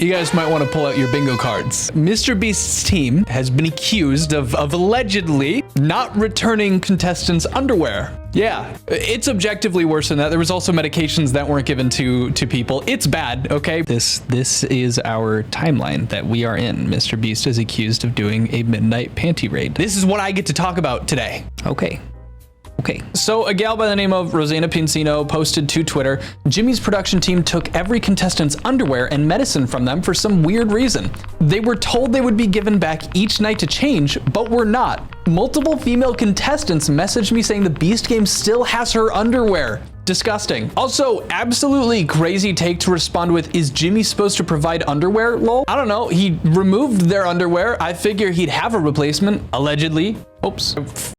You guys might want to pull out your bingo cards. Mr. Beast's team has been accused of allegedly not returning contestants' underwear. Yeah, it's objectively worse than that. There was also medications that weren't given to people. It's bad, okay? This is our timeline that we are in. Mr. Beast is accused of doing a midnight panty raid. This is what I get to talk about today. Okay. So a gal by the name of Rosanna Pincino posted to Twitter, Jimmy's production team took every contestant's underwear and medicine from them for some weird reason. They were told they would be given back each night to change, but were not. Multiple female contestants messaged me saying the Beast game still has her underwear. Disgusting. Also, absolutely crazy take to respond with, is Jimmy supposed to provide underwear, lol? I don't know, he removed their underwear. I figure he'd have a replacement, allegedly. Oops.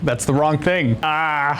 That's the wrong thing.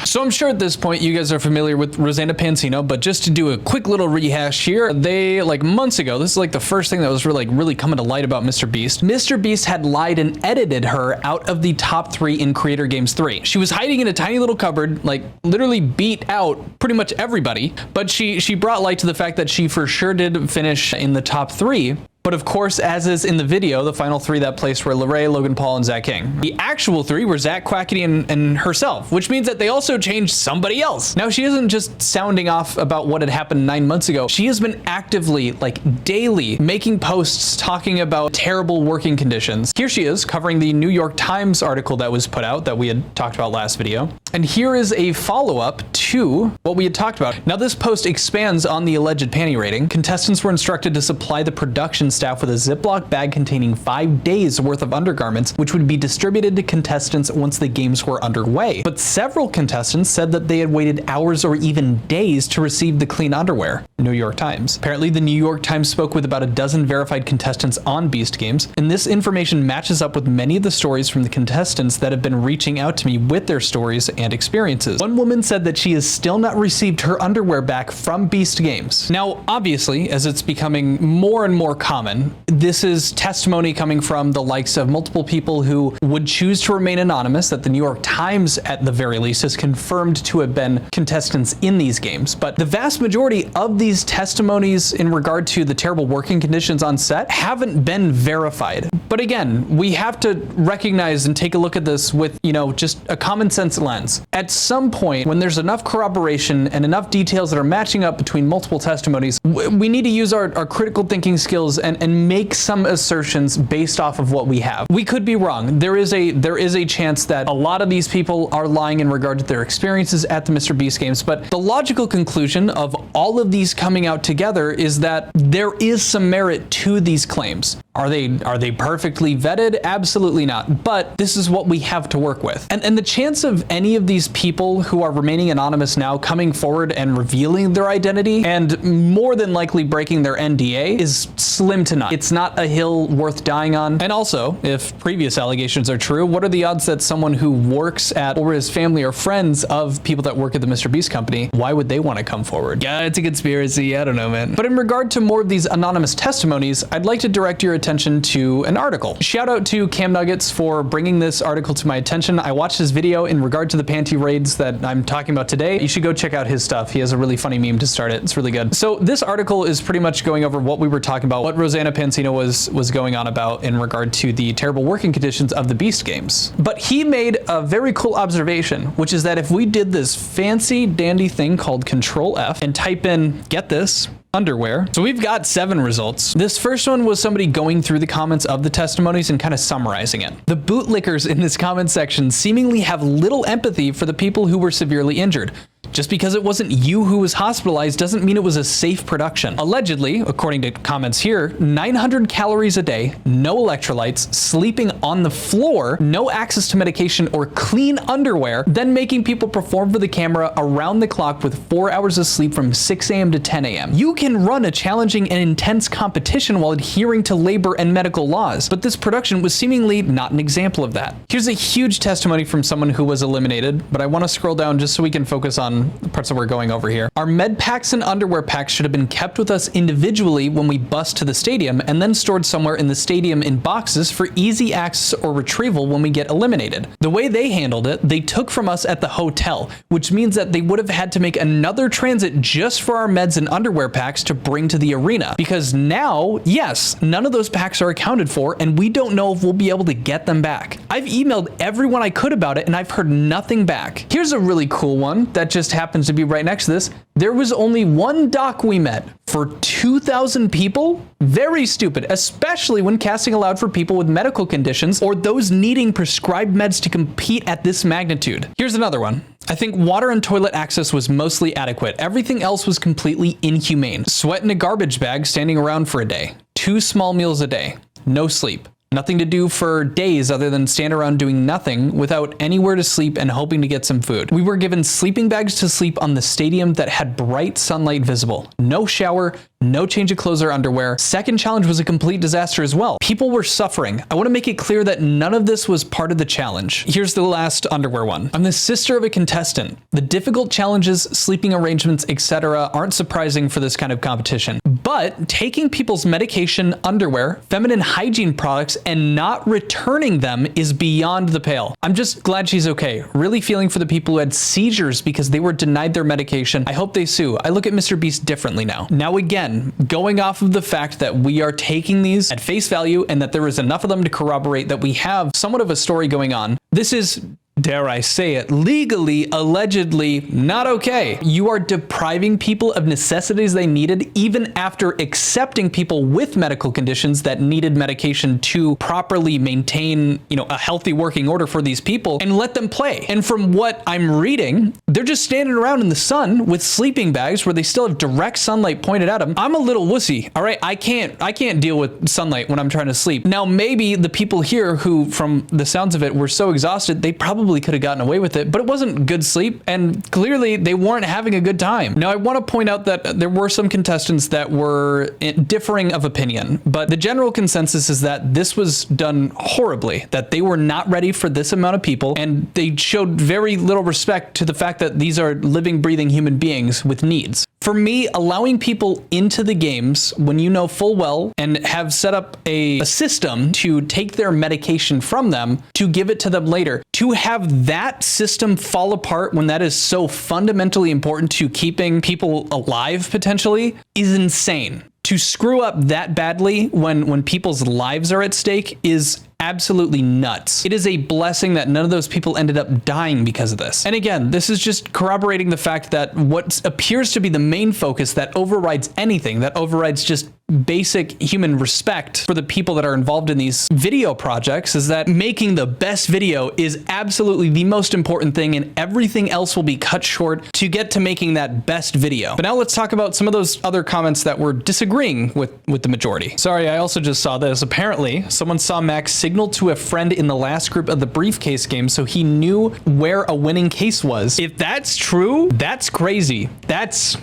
So I'm sure at this point you guys are familiar with Rosanna Pansino, but just to do a quick little rehash here, they, like months ago, this is like the first thing that was really coming to light about Mr. Beast. Mr. Beast had lied and edited her out of the top 3 in Creator Games 3. She was hiding in a tiny little cupboard, like literally beat out pretty much everybody, but she brought light to the fact that she for sure did finish in the top 3. But of course, as is in the video, the final 3 that placed were Lorray, Logan Paul, and Zach King. The actual 3 were Zach Quackity and herself, which means that they also changed somebody else. Now, she isn't just sounding off about what had happened 9 months ago. She has been actively, like daily, making posts talking about terrible working conditions. Here she is covering the New York Times article that was put out that we had talked about last video. And here is a follow-up to what we had talked about. Now, this post expands on the alleged panty raiding. Contestants were instructed to supply the production staff with a Ziploc bag containing 5 days worth of undergarments, which would be distributed to contestants once the games were underway. But several contestants said that they had waited hours or even days to receive the clean underwear. New York Times. Apparently, the New York Times spoke with about a dozen verified contestants on Beast Games, and this information matches up with many of the stories from the contestants that have been reaching out to me with their stories and experiences. One woman said that she has still not received her underwear back from Beast Games. Now, obviously, as it's becoming more and more common, this is testimony coming from the likes of multiple people who would choose to remain anonymous, that the New York Times, at the very least, has confirmed to have been contestants in these games. But the vast majority of these testimonies in regard to the terrible working conditions on set haven't been verified. But again, we have to recognize and take a look at this with, just a common sense lens. At some point, when there's enough corroboration and enough details that are matching up between multiple testimonies, we need to use our critical thinking skills and make some assertions based off of what we have. We could be wrong. There is a chance that a lot of these people are lying in regard to their experiences at the Mr. Beast games, but the logical conclusion of all of these coming out together is that there is some merit to these claims. Are they perfectly vetted? Absolutely not. But this is what we have to work with. And the chance of any of these people who are remaining anonymous now coming forward and revealing their identity and more than likely breaking their NDA is slim to none. It's not a hill worth dying on. And also, if previous allegations are true, what are the odds that someone who works at or is family or friends of people that work at the Mr. Beast company, why would they want to come forward? Yeah, it's a conspiracy. I don't know, man. But in regard to more of these anonymous testimonies, I'd like to direct your attention to an article. Shout out to Cam Nuggets for bringing this article to my attention. I watched his video in regard to the panty raids that I'm talking about today. You should go check out his stuff. He has a really funny meme to start it. It's really good. So this article is pretty much going over what we were talking about, what Rosanna Pansino was going on about in regard to the terrible working conditions of the Beast games. But he made a very cool observation, which is that if we did this fancy dandy thing called Control F and type in, get this, underwear. So we've got 7 results. This first one was somebody going through the comments of the testimonies and kind of summarizing it. The bootlickers in this comment section seemingly have little empathy for the people who were severely injured. Just because it wasn't you who was hospitalized doesn't mean it was a safe production. Allegedly, according to comments here, 900 calories a day, no electrolytes, sleeping on the floor, no access to medication or clean underwear, then making people perform for the camera around the clock with 4 hours of sleep from 6 a.m. to 10 a.m. You can run a challenging and intense competition while adhering to labor and medical laws, but this production was seemingly not an example of that. Here's a huge testimony from someone who was eliminated, but I want to scroll down just so we can focus on parts that we're going over here. Our med packs and underwear packs should have been kept with us individually when we bus to the stadium and then stored somewhere in the stadium in boxes for easy access or retrieval when we get eliminated. The way they handled it, they took from us at the hotel, which means that they would have had to make another transit just for our meds and underwear packs to bring to the arena. Because now, yes, none of those packs are accounted for, and we don't know if we'll be able to get them back. I've emailed everyone I could about it, and I've heard nothing back. Here's a really cool one that just happens to be right next to this. There was only one doc we met for 2,000 people? Very stupid, especially when casting allowed for people with medical conditions or those needing prescribed meds to compete at this magnitude. Here's another one. I think water and toilet access was mostly adequate. Everything else was completely inhumane. Sweat in a garbage bag standing around for a day. 2 small meals a day. No sleep. Nothing to do for days other than stand around doing nothing without anywhere to sleep and hoping to get some food. We were given sleeping bags to sleep on the stadium that had bright sunlight visible. No shower, no change of clothes or underwear. Second challenge was a complete disaster as well. People were suffering. I want to make it clear that none of this was part of the challenge. Here's the last underwear one. I'm the sister of a contestant. The difficult challenges, sleeping arrangements, etc. aren't surprising for this kind of competition. But taking people's medication, underwear, feminine hygiene products, and not returning them is beyond the pale. I'm just glad she's okay. Really feeling for the people who had seizures because they were denied their medication. I hope they sue. I look at Mr. Beast differently now. Now again, going off of the fact that we are taking these at face value and that there is enough of them to corroborate that we have somewhat of a story going on, this is, dare I say it, legally, allegedly not okay. You are depriving people of necessities they needed even after accepting people with medical conditions that needed medication to properly maintain, a healthy working order for these people and let them play. And from what I'm reading, they're just standing around in the sun with sleeping bags where they still have direct sunlight pointed at them. I'm a little wussy, all right? I can't deal with sunlight when I'm trying to sleep. Now, maybe the people here who, from the sounds of it, were so exhausted, they probably could have gotten away with it, but it wasn't good sleep, and clearly they weren't having a good time. Now, I want to point out that there were some contestants that were differing of opinion, but the general consensus is that this was done horribly, that they were not ready for this amount of people, and they showed very little respect to the fact that these are living, breathing human beings with needs. For me, allowing people into the games when you know full well and have set up a system to take their medication from them, to give it to them later, to have that system fall apart when that is so fundamentally important to keeping people alive potentially is insane. To screw up that badly when people's lives are at stake is absolutely nuts. It is a blessing that none of those people ended up dying because of this. And again, this is just corroborating the fact that what appears to be the main focus that overrides anything, that overrides just basic human respect for the people that are involved in these video projects, is that making the best video is absolutely the most important thing, and everything else will be cut short to get to making that best video. But now let's talk about some of those other comments that were disagreeing with the majority. Sorry, I also just saw this. Apparently, someone saw Max signal to a friend in the last group of the briefcase game so he knew where a winning case was. If that's true, that's crazy. That's...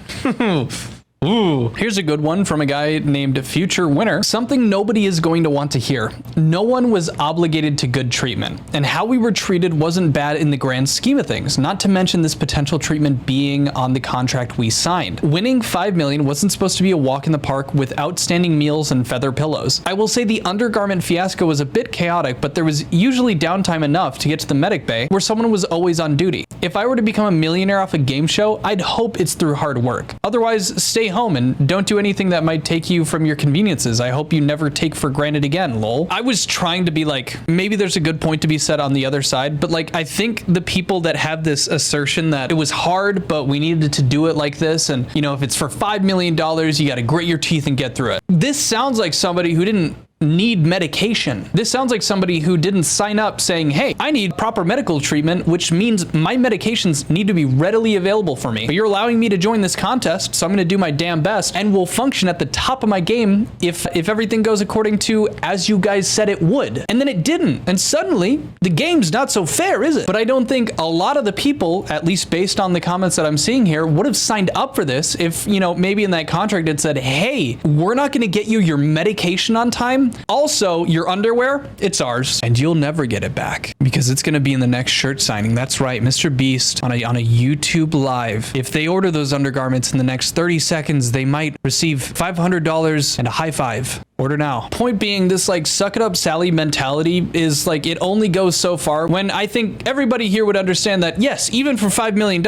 Ooh, here's a good one from a guy named Future Winner. Something nobody is going to want to hear. No one was obligated to good treatment, and how we were treated wasn't bad in the grand scheme of things, not to mention this potential treatment being on the contract we signed. Winning $5 million wasn't supposed to be a walk in the park with outstanding meals and feather pillows. I will say the undergarment fiasco was a bit chaotic, but there was usually downtime enough to get to the medic bay where someone was always on duty. If I were to become a millionaire off a game show, I'd hope it's through hard work. Otherwise, stay home and don't do anything that might take you from your conveniences. I hope you never take for granted again, lol. I was trying to be like, maybe there's a good point to be said on the other side, but like, I think the people that have this assertion that it was hard, but we needed to do it like this, and if it's for $5 million, you got to grit your teeth and get through it. This sounds like somebody who didn't need medication. This sounds like somebody who didn't sign up saying, hey, I need proper medical treatment, which means my medications need to be readily available for me. But you're allowing me to join this contest, so I'm going to do my damn best and will function at the top of my game if everything goes according to as you guys said it would. And then it didn't. And suddenly the game's not so fair, is it? But I don't think a lot of the people, at least based on the comments that I'm seeing here, would have signed up for this if, maybe in that contract it said, hey, we're not going to get you your medication on time, Also, your underwear, it's ours, and you'll never get it back because it's going to be in the next shirt signing. That's right, Mr. Beast on a YouTube Live. If they order those undergarments in the next 30 seconds, they might receive $500 and a high five. Order now. Point being, this like suck it up Sally mentality is like, it only goes so far, when I think everybody here would understand that, yes, even for $5 million,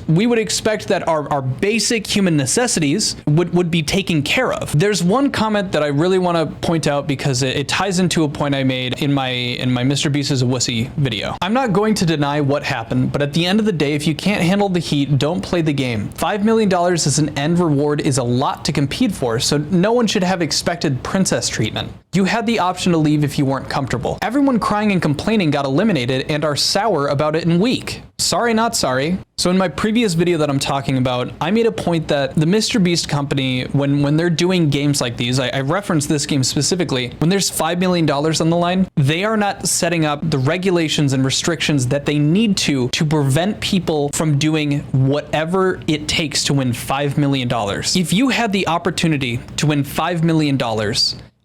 we would expect that our basic human necessities would be taken care of. There's one comment that I really want to point out because it ties into a point I made in my Mr. Beast is a Wussy video. I'm not going to deny what happened, but at the end of the day, if you can't handle the heat, don't play the game. $5 million as an end reward is a lot to compete for, so no one should have expected princess treatment. You had the option to leave if you weren't comfortable. Everyone crying and complaining got eliminated and are sour about it and weak. Sorry, not sorry. So in my previous video that I'm talking about, I made a point that the Mr. Beast company, when they're doing games like these, I referenced this game specifically, when there's $5 million on the line, they are not setting up the regulations and restrictions that they need to prevent people from doing whatever it takes to win $5 million. If you had the opportunity to win $5 million,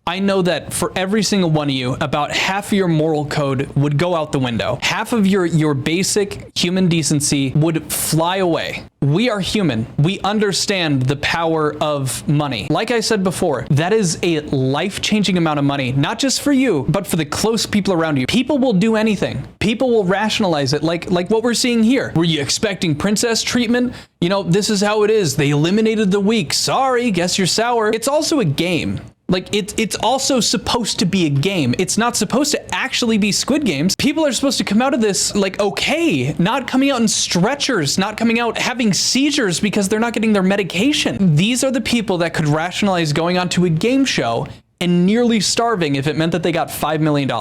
I know that for every single one of you, about half of your moral code would go out the window. Half of your basic human decency would fly away. We are human. We understand the power of money. Like I said before, that is a life-changing amount of money, not just for you, but for the close people around you. People will do anything. People will rationalize it, like what we're seeing here. Were you expecting princess treatment? You know, this is how it is. They eliminated the weak. Sorry, guess you're sour. It's also a game. Like, it's also supposed to be a game. It's not supposed to actually be Squid Games. People are supposed to come out of this like, okay, not coming out in stretchers, not coming out having seizures because they're not getting their medication. These are the people that could rationalize going onto a game show and nearly starving if it meant that they got $5 million.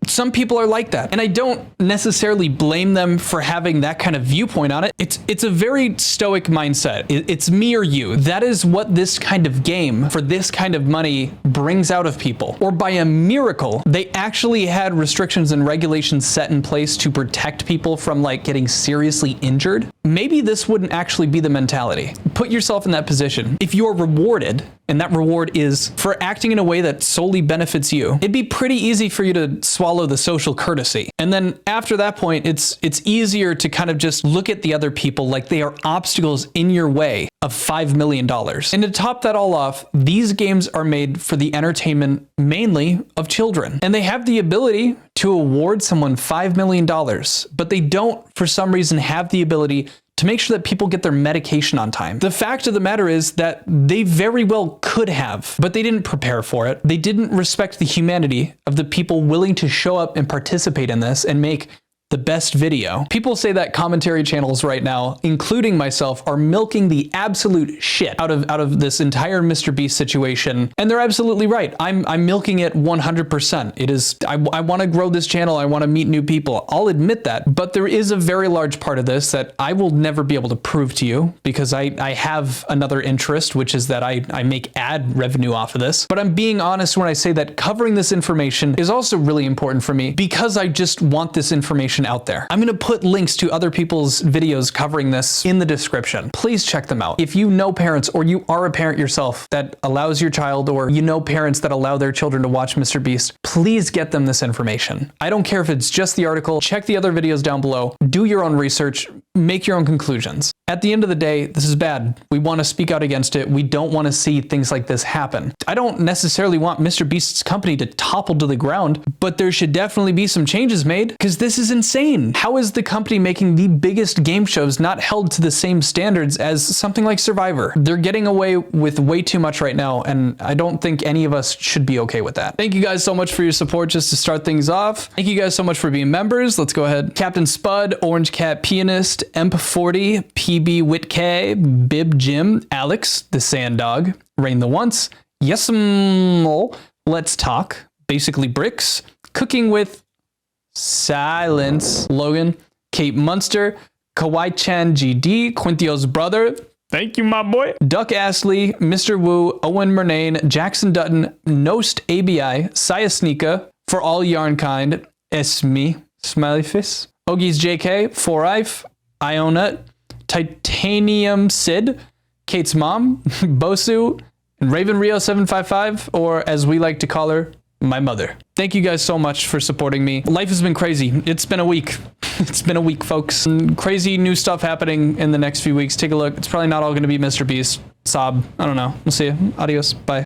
Some people are like that, and I don't necessarily blame them for having that kind of viewpoint on it. It's a very stoic mindset. It's me or you. That is what this kind of game for this kind of money brings out of people. Or by a miracle, they actually had restrictions and regulations set in place to protect people from like getting seriously injured. Maybe this wouldn't actually be the mentality. Put yourself in that position. If you're rewarded, and that reward is for acting in a way that solely benefits you, it'd be pretty easy for you to swallow the social courtesy. And then after that point, it's easier to kind of just look at the other people like they are obstacles in your way of $5 million. And to top that all off, these games are made for the entertainment mainly of children. And they have the ability to award someone $5 million, but they don't, for some reason, have the ability to make sure that people get their medication on time. The fact of the matter is that they very well could have, but they didn't prepare for it. They didn't respect the humanity of the people willing to show up and participate in this and make the best video. People say that commentary channels right now, including myself, are milking the absolute shit out of this entire Mr. Beast situation. And they're absolutely right. I'm milking it 100%. It is, I want to grow this channel. I want to meet new people. I'll admit that. But there is a very large part of this that I will never be able to prove to you because I have another interest, which is that I make ad revenue off of this. But I'm being honest when I say that covering this information is also really important for me because I just want this information out there. I'm going to put links to other people's videos covering this in the description. Please check them out. If you know parents or you are a parent yourself that allows your child, or you know parents that allow their children to watch Mr. Beast, please get them this information. I don't care if it's just the article. Check the other videos down below. Do your own research. Make your own conclusions. At the end of the day, this is bad. We want to speak out against it. We don't want to see things like this happen. I don't necessarily want Mr. Beast's company to topple to the ground, but there should definitely be some changes made because this is insane. How is the company making the biggest game shows not held to the same standards as something like Survivor? They're getting away with way too much right now, and I don't think any of us should be okay with that. Thank you guys so much for your support just to start things off. Thank you guys so much for being members. Let's go ahead. Captain Spud, Orange Cat Pianist, Emp40, PB Whitkay, Bib Jim, Alex, the Sand Dog, Rain the Once, Let's Talk, Basically Bricks, Cooking with Silence, Logan, Kate Munster, Kawai-chan GD, Quintio's brother, thank you, my boy, Duck Astley, Mr. Wu, Owen Murnane, Jackson Dutton, Nost ABI, Saya Sneaka, For All Yarn Kind, Esme, Smiley Face, Ogie's JK, For Ife, Iona, Titanium Sid, Kate's mom, Bosu, and Raven Rio 755, or as we like to call her, my mother. Thank you guys so much for supporting me. Life has been crazy. It's been a week. It's been a week, folks. Crazy new stuff happening in the next few weeks. Take a look. It's probably not all going to be Mr. Beast. Sob. I don't know. We'll see you. Adios. Bye.